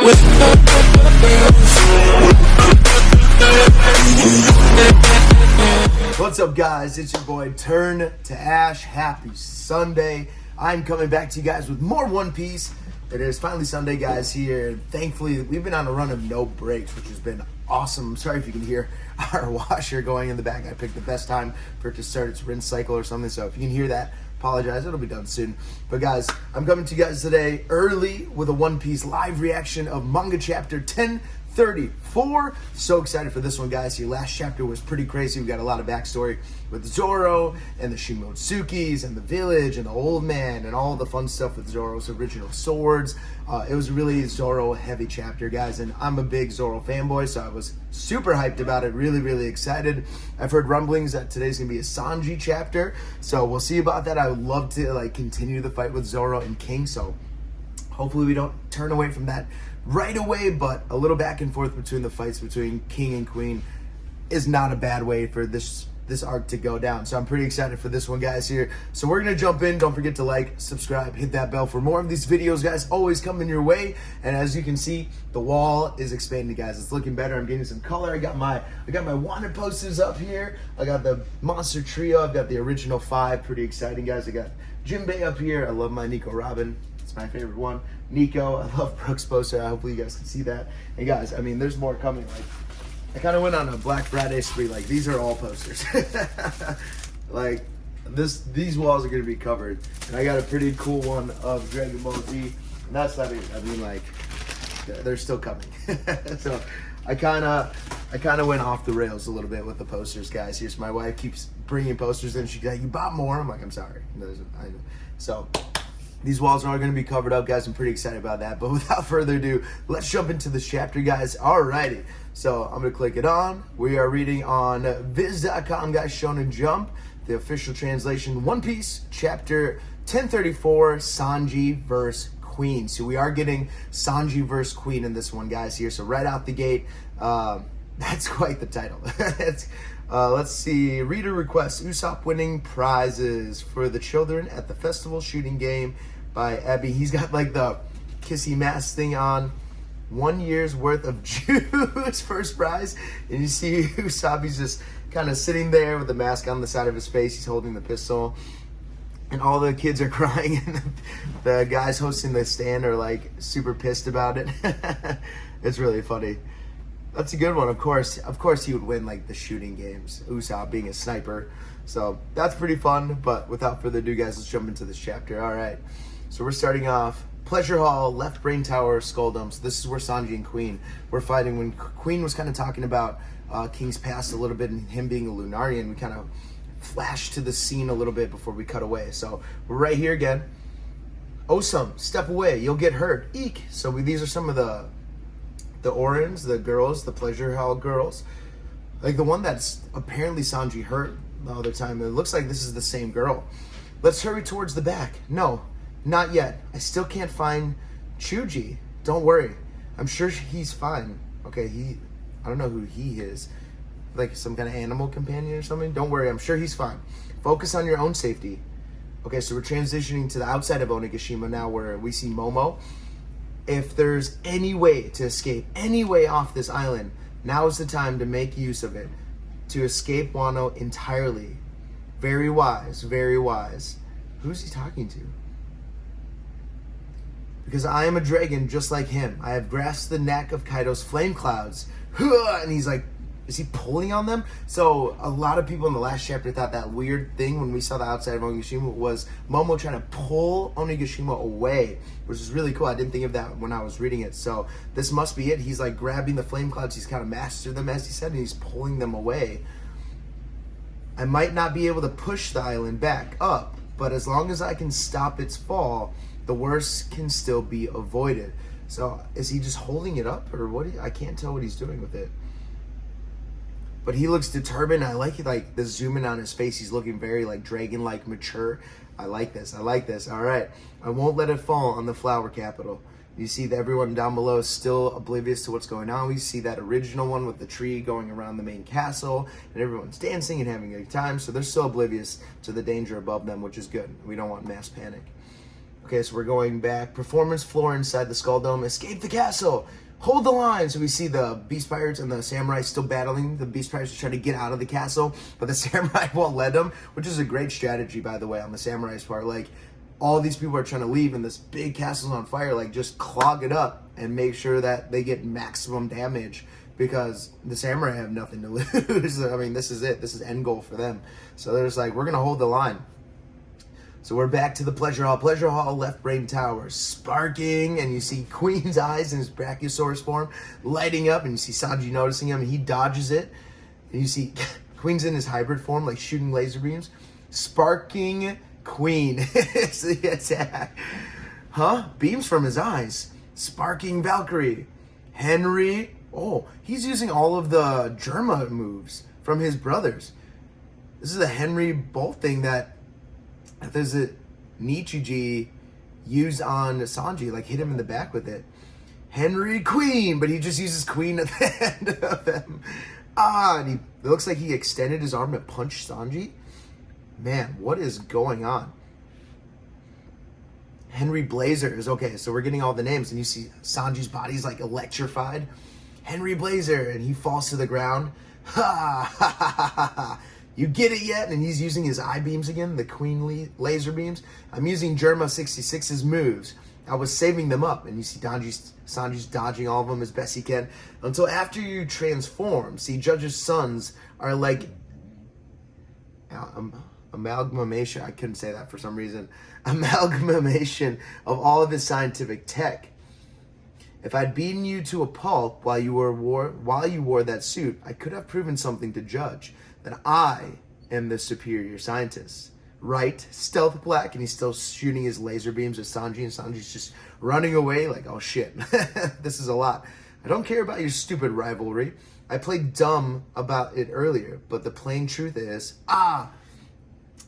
What's up, guys? It's your boy Turn to Ash. Happy Sunday. I'm coming back to you guys with more One Piece. It is finally Sunday, guys, here. Thankfully, we've been on a run of no breaks, which has been awesome. I'm sorry if you can hear our washer going in the back. I picked the best time for it to start its rinse cycle or something, so if you can hear that, apologize. It'll be done soon. But guys, I'm coming to you guys today early with a One Piece live reaction of Manga Chapter 1034. So excited for this one, guys. Your last chapter was pretty crazy. We got a lot of backstory with Zoro and the Shimotsukis and the village and the old man and all the fun stuff with Zoro's original swords. It was a really Zoro heavy chapter, guys, and I'm a big Zoro fanboy, so I was super hyped about it. Really excited. I've heard rumblings that today's gonna be a Sanji chapter, so we'll see about that. I would love to continue the fight with Zoro and King, so hopefully we don't turn away from that right away, but a little back and forth between the fights between King and Queen is not a bad way for this arc to go down. So I'm pretty excited for this one, guys, here. So we're gonna jump in. Don't forget to like, subscribe, hit that bell for more of these videos, guys, always coming your way. And as you can see, the wall is expanding, guys. It's looking better. I'm getting some color. I got my wanted posters up here. I got the monster trio. I've got the original 5. Pretty exciting, guys. I got Jinbei up here. I love my Nico Robin. It's my favorite one. Nico, I love Brooks' poster. Hopefully you guys can see that. And guys, I mean, there's more coming. I kind of went on a Black Friday spree. These are all posters. These walls are going to be covered. And I got a pretty cool one of Dragon Ball Z. And that's not even, I mean, they're still coming. So I kind of went off the rails a little bit with the posters, guys. Here's my wife keeps bringing posters in. She's like, you bought more? I'm like, I'm sorry. So these walls are all going to be covered up, guys. I'm pretty excited about that. But without further ado, let's jump into this chapter, guys. Alrighty. So I'm going to click it on. We are reading on viz.com, guys, Shonen Jump. The official translation, One Piece, chapter 1034, Sanji vs. Queen. So we are getting Sanji vs. Queen in this one, guys, here. So right out the gate, that's quite the title. Let's see. Reader requests Usopp winning prizes for the children at the festival shooting game by Abby. He's got the kissy mask thing on. 1 year's worth of juice, first prize. And you see Usopp, he's just kind of sitting there with the mask on the side of his face. He's holding the pistol. And all the kids are crying. And the guys hosting the stand are super pissed about it. It's really funny. That's a good one. Of course he would win the shooting games, Usopp being a sniper. So that's pretty fun. But without further ado, guys, let's jump into this chapter. All right. So we're starting off. Pleasure Hall, Left Brain Tower, Skull Dome. So this is where Sanji and Queen were fighting. When Queen was kind of talking about King's past a little bit and him being a Lunarian, we kind of flashed to the scene a little bit before we cut away. So we're right here again. Osum, step away. You'll get hurt. Eek. So these are some of the Orans, the girls, the Pleasure Hall girls. The one that's apparently Sanji hurt the other time. It looks like this is the same girl. Let's hurry towards the back. No. Not yet. I still can't find Chuji. Don't worry. I'm sure he's fine. Okay, I don't know who he is. Some kind of animal companion or something? Don't worry, I'm sure he's fine. Focus on your own safety. Okay, so we're transitioning to the outside of Onigashima now where we see Momo. If there's any way to escape, any way off this island, now is the time to make use of it. To escape Wano entirely. Very wise, very wise. Who's he talking to? Because I am a dragon just like him. I have grasped the neck of Kaido's flame clouds. And he's like, is he pulling on them? So a lot of people in the last chapter thought that weird thing when we saw the outside of Onigashima was Momo trying to pull Onigashima away, which is really cool. I didn't think of that when I was reading it. So this must be it. He's grabbing the flame clouds. He's kind of mastered them, as he said, and he's pulling them away. I might not be able to push the island back up, but as long as I can stop its fall, the worst can still be avoided. So is he just holding it up or what? I can't tell what he's doing with it. But he looks determined. I like the zoom in on his face. He's looking very dragon-like mature. I like this. All right. I won't let it fall on the flower capital. You see that everyone down below is still oblivious to what's going on. We see that original one with the tree going around the main castle, and everyone's dancing and having a good time. So they're still oblivious to the danger above them, which is good. We don't want mass panic. Okay, so we're going back. Performance floor inside the Skull Dome. Escape the castle. Hold the line. So we see the Beast Pirates and the Samurai still battling. The Beast Pirates are trying to get out of the castle, but the Samurai won't let them, which is a great strategy, by the way, on the Samurai's part. Like, all these people are trying to leave, and this big castle's on fire. Like, just clog it up and make sure that they get maximum damage, because the Samurai have nothing to lose. I mean, this is it. This is end goal for them. So they're just like, we're going to hold the line. So we're back to the Pleasure Hall. Pleasure Hall, Left Brain Tower, sparking, and you see Queen's eyes in his Brachiosaurus form lighting up, and you see Sanji noticing him, and he dodges it. And you see Queen's in his hybrid form, like shooting laser beams. Sparking Queen is the attack. Huh? Beams from his eyes. Sparking Valkyrie. Henry. Oh, he's using all of the Germa moves from his brothers. This is a Henry Bolt thing that there's a Nichiji used on Sanji, like hit him in the back with it. Henry Queen, but he just uses Queen at the end of them. And it looks like he extended his arm and punched Sanji. Man, what is going on? Henry Blazer is okay, so we're getting all the names, and you see Sanji's body's like electrified. Henry Blazer, and he falls to the ground. Ha ha ha ha ha. You get it yet? And he's using his eye beams again, the Queen laser beams. I'm using Germa 66's moves. I was saving them up, and you see Sanji's dodging all of them as best he can until after you transform. See, Judge's sons are like amalgamation. I couldn't say that for some reason. Amalgamation of all of his scientific tech. If I'd beaten you to a pulp while you wore that suit, I could have proven something to Judge. That I am the superior scientist. Right? Stealth Black, and he's still shooting his laser beams at Sanji, and Sanji's just running away like, oh shit, this is a lot. I don't care about your stupid rivalry. I played dumb about it earlier, but the plain truth is,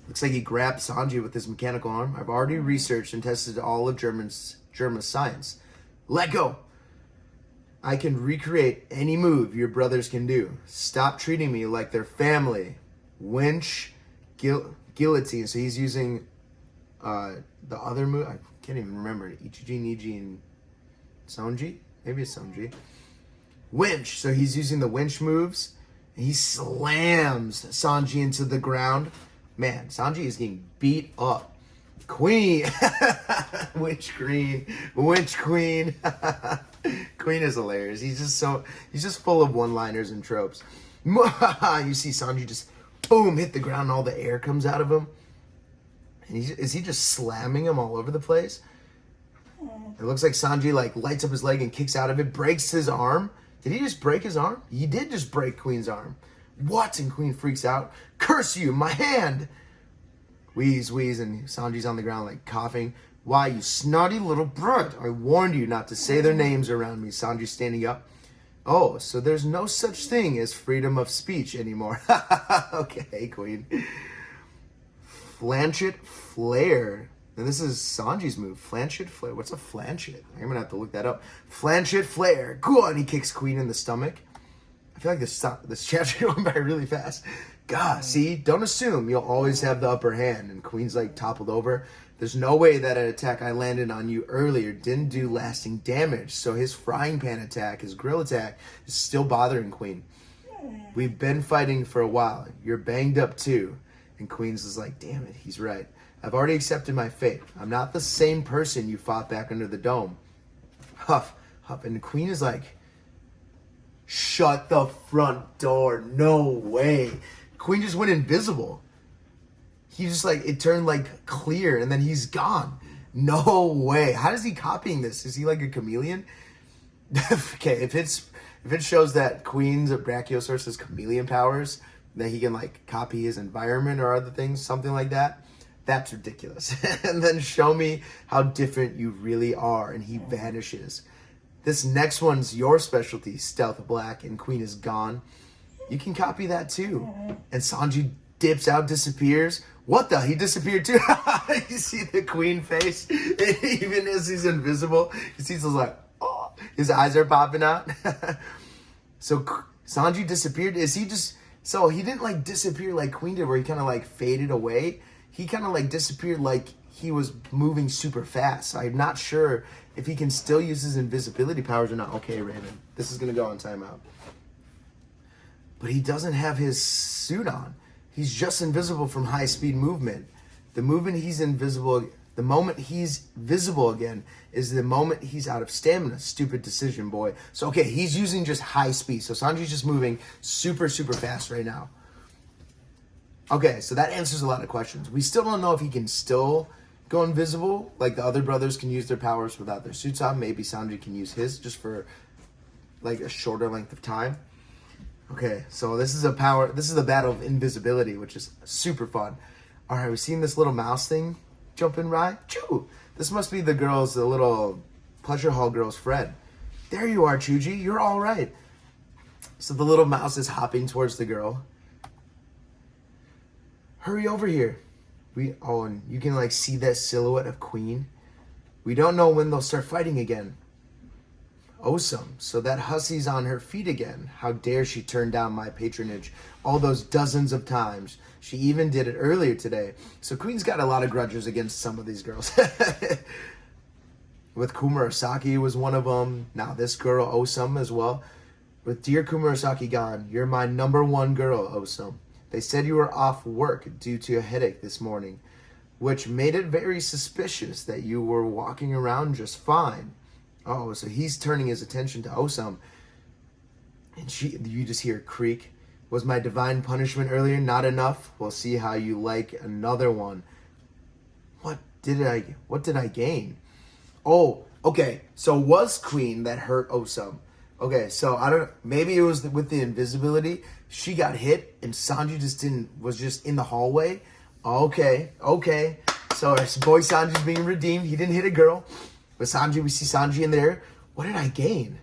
looks like he grabbed Sanji with his mechanical arm. I've already researched and tested all of Germa's science. Let go. I can recreate any move your brothers can do. Stop treating me like they're family. Winch, guillotine. So he's using the other move. I can't even remember. Ichiji, Niji, and Sanji? Maybe it's Sanji. Winch. So he's using the winch moves. And he slams Sanji into the ground. Man, Sanji is getting beat up. Queen. Winch Queen. Winch Queen. Queen is hilarious. He's just full of one-liners and tropes. You see Sanji just boom hit the ground and all the air comes out of him. And is he just slamming him all over the place? It looks like Sanji like lights up his leg and kicks out of it, breaks his arm. Did he just break his arm? He did just break Queen's arm. What? And Queen freaks out. Curse you, my hand! Wheeze, and Sanji's on the ground like coughing. Why, you snotty little brat. I warned you not to say their names around me. Sanji's standing up. Oh, so there's no such thing as freedom of speech anymore. Okay, Queen. Flanchet Flare. And this is Sanji's move. Flanchet Flare. What's a flanchet? I'm going to have to look that up. Flanchet Flare. Go on. He kicks Queen in the stomach. I feel like this chapter going by really fast. God, see? Don't assume you'll always have the upper hand. And Queen's like toppled over. There's no way that an attack I landed on you earlier didn't do lasting damage. So his frying pan attack, his grill attack, is still bothering Queen. We've been fighting for a while. You're banged up too. And Queen's is like, damn it, he's right. I've already accepted my fate. I'm not the same person you fought back under the dome. Huff. And the Queen is like, shut the front door. No way. Queen just went invisible. He just like, it turned like clear and then he's gone. No way. How is he copying this? Is he like a chameleon? Okay, if it shows that Queen's Brachiosaurus has chameleon powers, that he can like copy his environment or other things, something like that, that's ridiculous. And then show me how different you really are, and he vanishes. This next one's your specialty, Stealth Black, and Queen is gone. You can copy that too. And Sanji dips out, disappears. What the? He disappeared too. You see the Queen face? Even as he's invisible, you see he's like, oh, his eyes are popping out. So Sanji disappeared. Is he just... So he didn't like disappear like Queen did, where he kind of like faded away. He kind of like disappeared like he was moving super fast. So I'm not sure if he can still use his invisibility powers or not. Okay, Raven, this is going to go on timeout. But he doesn't have his suit on. He's just invisible from high speed movement. The moment he's visible again is the moment he's out of stamina. Stupid decision, boy. So, okay, he's using just high speed. So Sanji's just moving super, super fast right now. Okay, so that answers a lot of questions. We still don't know if he can still go invisible, like the other brothers can use their powers without their suits on. Maybe Sanji can use his just for like a shorter length of time. Okay, so this is a battle of invisibility, which is super fun. All right, we've seen this little mouse thing jumping right. Choo! This must be the little pleasure hall girl's friend. There you are, Chuji. You're all right. So the little mouse is hopping towards the girl. Hurry over here. And you can like see that silhouette of Queen. We don't know when they'll start fighting again. Awesome. So that hussy's on her feet again. How dare she turn down my patronage all those dozens of times. She even did it earlier today. So Queen's got a lot of grudges against some of these girls. With Kumurasaki was one of them. Now this girl, Awesome, as well. With dear Kumurasaki gone, you're my number one girl, Awesome. They said you were off work due to a headache this morning, which made it very suspicious that you were walking around just fine. Oh, so he's turning his attention to Awesome. And you just hear creak. Was my divine punishment earlier not enough? We'll see how you like another one. What did I gain? Oh, okay. So it was Queen that hurt Awesome. Okay, so maybe it was with the invisibility. She got hit and Sanji was just in the hallway. Okay. So our boy Sanji's being redeemed. He didn't hit a girl. But Sanji, we see Sanji in there. What did I gain?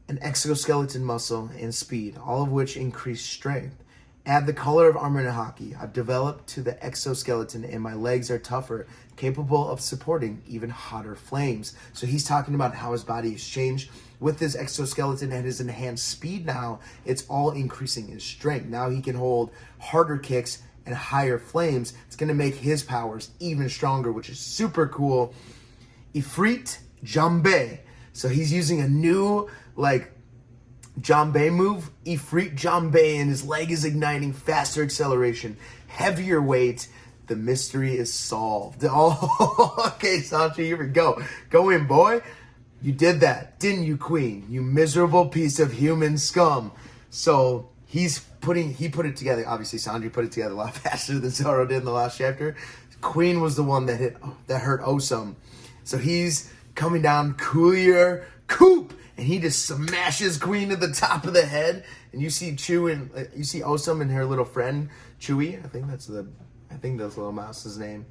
An exoskeleton muscle and speed, all of which increase strength. Add the color of armor and haki. I've developed to the exoskeleton and my legs are tougher, capable of supporting even hotter flames. So he's talking about how his body has changed. With his exoskeleton and his enhanced speed now, it's all increasing his strength. Now he can hold harder kicks and higher flames. It's going to make his powers even stronger, which is super cool. Ifrit Jambe. So he's using a new, Jambe move. Ifrit Jambe, and his leg is igniting faster acceleration, heavier weight. The mystery is solved. Oh, okay, Sanji, here we go. Go in, boy. You did that, didn't you, Queen? You miserable piece of human scum. So he put it together. Obviously, Sanji put it together a lot faster than Zoro did in the last chapter. Queen was the one that hurt Awesome. So he's coming down, Coolier Coop, and he just smashes Queen to the top of the head. And you see you see Awesome and her little friend Chewie. I think that's little mouse's name,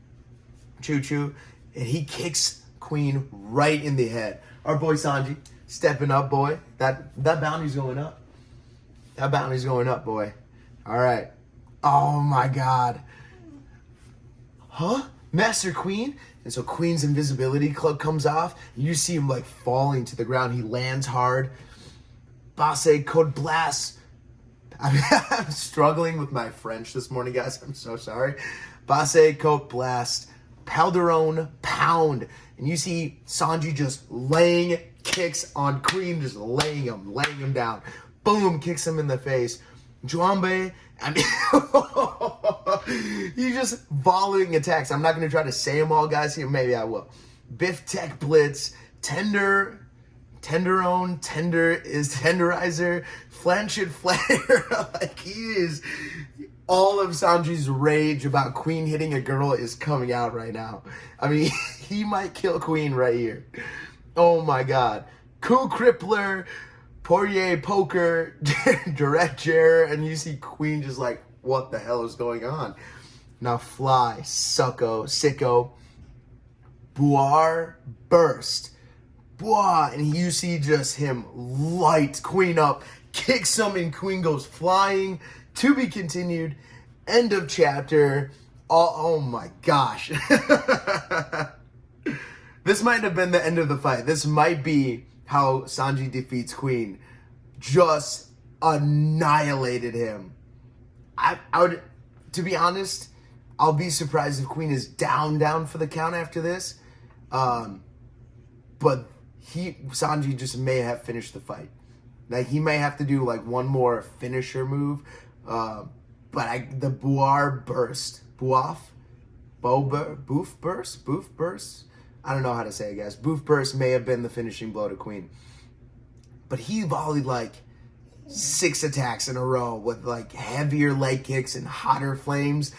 Choo Choo, and he kicks Queen right in the head. Our boy Sanji stepping up, boy. That bounty's going up. That bounty's going up, boy. All right. Oh my God. Huh? Master Queen? And so Queen's invisibility cloak comes off. You see him falling to the ground. He lands hard. Base Code Blast. I'm struggling with my French this morning, guys. I'm so sorry. Base Code Blast. Palderon Pound. And you see Sanji just laying kicks on Queen, just laying him down. Boom, kicks him in the face. Juambe, he's just volleying attacks. I'm not going to try to say them all, guys, here. Maybe I will. Biff Tech Blitz, Tenderon, Tenderizer, Flanchet Flare. He is... All of Sanji's rage about Queen hitting a girl is coming out right now. I mean, he might kill Queen right here. Oh my God. Coup Crippler, Poirier Poker, Director, and you see Queen just what the hell is going on? Now Fly, Sicko, Boar, Burst. Boah, and you see just him light Queen up, kicks him, and Queen goes flying. To be continued. End of chapter. Oh my gosh. This might have been the end of the fight. This might be how Sanji defeats Queen. Just annihilated him. I would, to be honest, I'll be surprised if Queen is down for the count after this. But Sanji just may have finished the fight. Like, he may have to do like one more finisher move. But the Boof burst. I don't know how to say it, guys. Boof burst may have been the finishing blow to Queen. But he volleyed like 6 attacks in a row with like heavier leg kicks and hotter flames.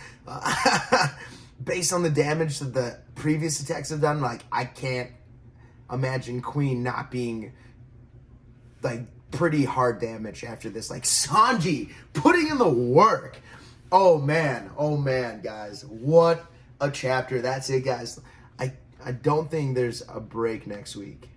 Based on the damage that the previous attacks have done, like, I can't imagine Queen not being like pretty hard damage after this. Like, Sanji putting in the work. Oh man, guys, what a chapter. That's it, guys. I don't think there's a break next week.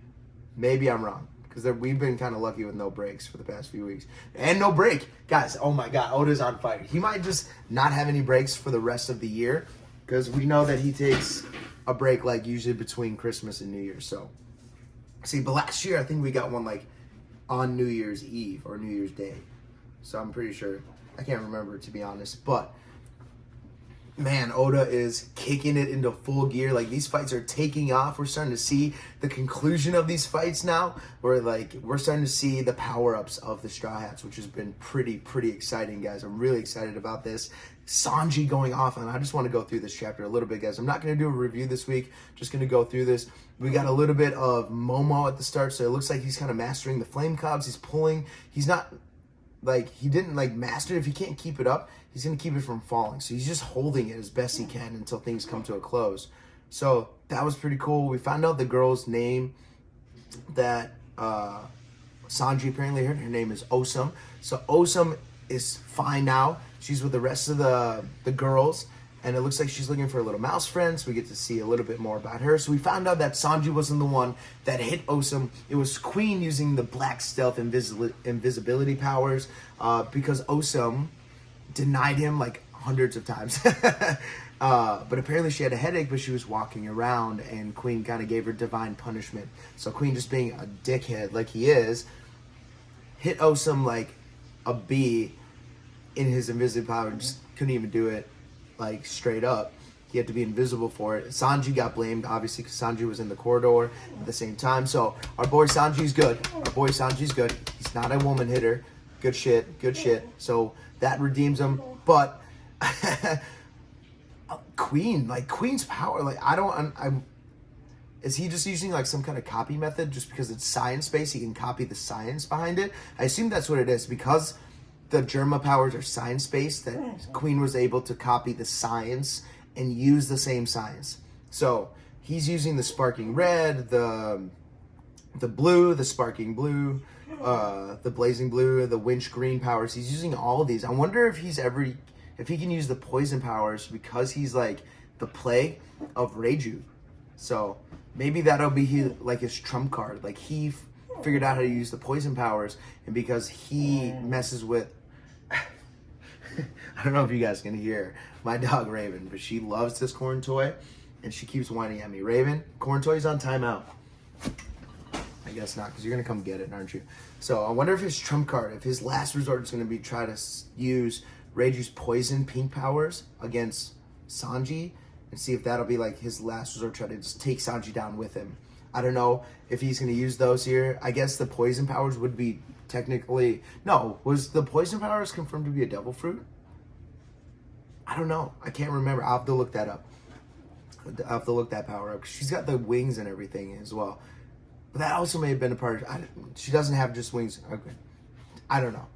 Maybe I'm wrong, because we've been kind of lucky with no breaks for the past few weeks. And no break. Guys, oh my God, Oda's on fire. He might just not have any breaks for the rest of the year, because we know that he takes a break like usually between Christmas and New Year's. So, see, but last year I think we got one like on New Year's Eve or New Year's Day. So I'm pretty sure. I can't remember, to be honest. But, man, Oda is kicking it into full gear. Like, these fights are taking off. We're starting to see the conclusion of these fights now. We're starting to see the power-ups of the Straw Hats, which has been pretty exciting, guys. I'm really excited about this. Sanji going off, and I just want to go through this chapter a little bit, guys. I'm not going to do a review this week. Just going to go through this. We got a little bit of Momo at the start, so it looks like he's kind of mastering the flame cobs. He's pulling. He's not... Like, he didn't, like, master it. If he can't keep it up, he's going to keep it from falling. So he's just holding it as best he can until things come to a close. So that was pretty cool. We found out the girl's name that Sanji apparently heard. Her name is Osum. So Osum is fine now. She's with the rest of the girls. And it looks like she's looking for a little mouse friend, so we get to see a little bit more about her. So we found out that Sanji wasn't the one that hit Osum. It was Queen using the black stealth invisibility powers, because Osum denied him like hundreds of times. But apparently she had a headache, but she was walking around, and Queen kind of gave her divine punishment. So Queen, just being a dickhead like he is, hit Osum like a bee in his invisibility power. Just couldn't even do it. Like, straight up, he had to be invisible for it. Sanji got blamed, obviously, because Sanji was in the corridor at the same time. So our boy Sanji's good. He's not a woman hitter. Good shit. So that redeems him. But Queen's power, like, is he just using like some kind of copy method just because it's science-based? He can copy the science behind it. I assume that's what it is, because the Germa powers are science-based, that Queen was able to copy the science and use the same science. So he's using the sparking red, the blue, the sparking blue, the blazing blue, the winch green powers. He's using all of these. I wonder if he can use the poison powers, because he's like the plague of Reiju. So maybe that'll be his trump card. Like, he figured out how to use the poison powers, and because he messes with... I don't know if you guys can hear my dog Raven, but she loves this corn toy, and she keeps whining at me. Raven, corn toy's on timeout. I guess not, because you're going to come get it, aren't you? So I wonder if his trump card, if his last resort is going to be try to use Reiju's poison pink powers against Sanji, and see if that'll be like his last resort, try to just take Sanji down with him. I don't know if he's going to use those here. I guess the poison powers would be technically... No, was the poison powers confirmed to be a devil fruit? I don't know. I can't remember. I'll have to look that up. I'll have to look that power up. She's got the wings and everything as well. But that also may have been a part of... she doesn't have just wings. Okay. I don't know.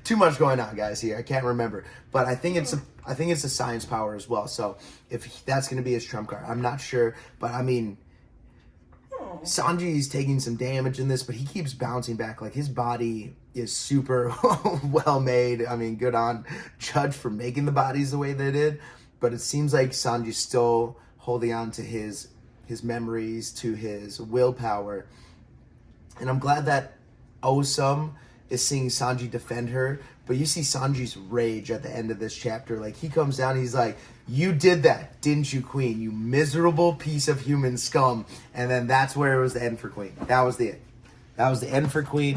Too much going on, guys, here. I can't remember. But I think it's a science power as well. So if that's going to be his trump card, I'm not sure. But I mean... Sanji's taking some damage in this, but he keeps bouncing back. Like, his body is super well made. I mean, good on Judge for making the bodies the way they did. But it seems like Sanji's still holding on to his memories, to his willpower. And I'm glad that Osum is seeing Sanji defend her. But you see Sanji's rage at the end of this chapter. Like, he comes down, he's like, "You did that, didn't you, Queen? You miserable piece of human scum." And then that's where it was the end for Queen. That was the end. That was the end for Queen.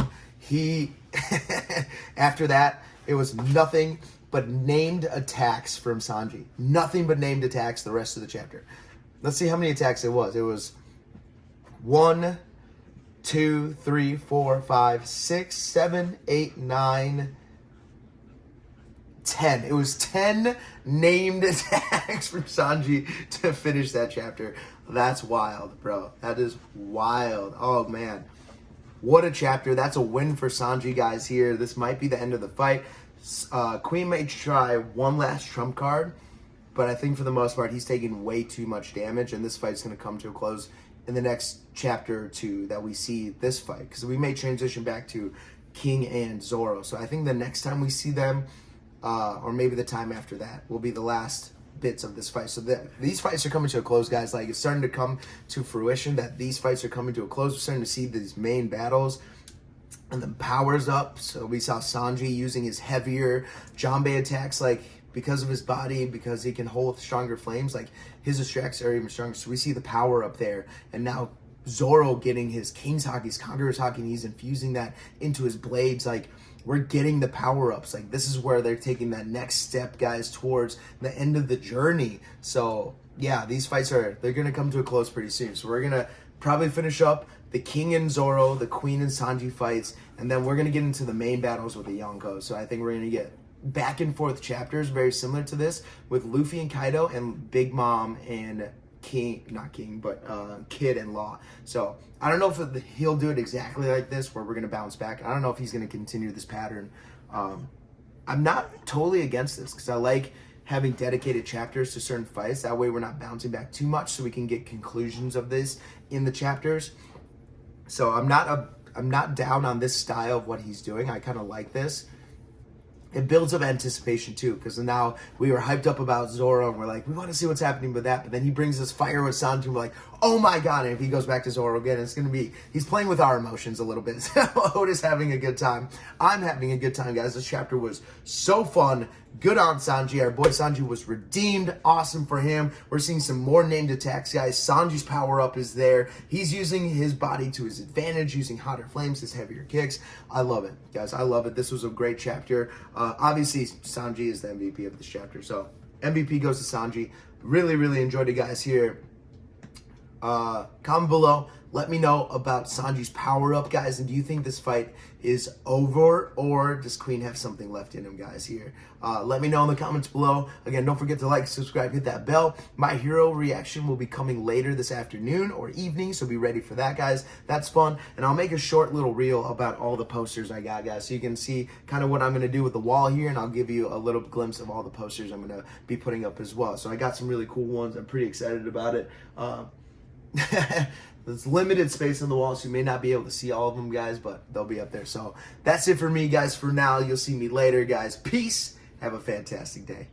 After that, it was nothing but named attacks from Sanji. Nothing but named attacks the rest of the chapter. Let's see how many attacks it was. It was 1, 2, 3, 4, 5, 6, 7, 8, 9, 10. It was 10 named attacks from Sanji to finish that chapter. That's wild, bro. That is wild. Oh, man. What a chapter. That's a win for Sanji, guys, here. This might be the end of the fight. Queen may try one last trump card, but I think for the most part, he's taking way too much damage, and this fight's going to come to a close in the next chapter or two that we see this fight, because we may transition back to King and Zoro. So I think the next time we see them, or maybe the time after that, will be the last bits of this fight. So these fights are coming to a close, guys. Like, it's starting to come to fruition that these fights are coming to a close. We're starting to see these main battles and the powers up. So we saw Sanji using his heavier Janbei attacks, like, because of his body, because he can hold stronger flames, like, his attacks are even stronger. So we see the power up there. And now Zoro getting his King's Haki, his Conqueror's Haki, and he's infusing that into his blades. Like, we're getting the power-ups. Like, this is where they're taking that next step, guys, towards the end of the journey. So, yeah, these fights they're going to come to a close pretty soon. So we're going to probably finish up the King and Zoro, the Queen and Sanji fights, and then we're going to get into the main battles with the Yonkos. So I think we're going to get back and forth chapters very similar to this with Luffy and Kaido and Big Mom and Kid and Law. So I don't know if he'll do it exactly like this where we're going to bounce back. I don't know if he's going to continue this pattern. I'm not totally against this because I like having dedicated chapters to certain fights. That way we're not bouncing back too much, so we can get conclusions of this in the chapters. So I'm not down on this style of what he's doing. I kind of like this. It builds up anticipation too, because now we were hyped up about Zoro and we're like, we want to see what's happening with that. But then he brings us fire with Sanji and we're like, oh my god. And if he goes back to Zoro again, it's going to be, he's playing with our emotions a little bit. So Oda's having a good time. I'm having a good time, guys. This chapter was so fun. Good on Sanji. Our boy Sanji was redeemed. Awesome for him. We're seeing some more named attacks, guys. Sanji's power up is there. He's using his body to his advantage, using hotter flames, his heavier kicks. I love it, guys. I love it. This was a great chapter. Obviously, Sanji is the MVP of this chapter. So MVP goes to Sanji. Really, really enjoyed it, guys, here. Comment below. Let me know about Sanji's power up, guys. And do you think this fight is over, or does Queen have something left in him, guys, here? Let me know in the comments below. Again, don't forget to like, subscribe, hit that bell. My hero reaction will be coming later this afternoon or evening, so be ready for that, guys. That's fun. And I'll make a short little reel about all the posters I got, guys, so you can see kind of what I'm going to do with the wall here, and I'll give you a little glimpse of all the posters I'm going to be putting up as well. So I got some really cool ones. I'm pretty excited about it. There's limited space on the wall, so you may not be able to see all of them, guys, but they'll be up there. So that's it for me, guys, for now. You'll see me later, guys. Peace. Have a fantastic day.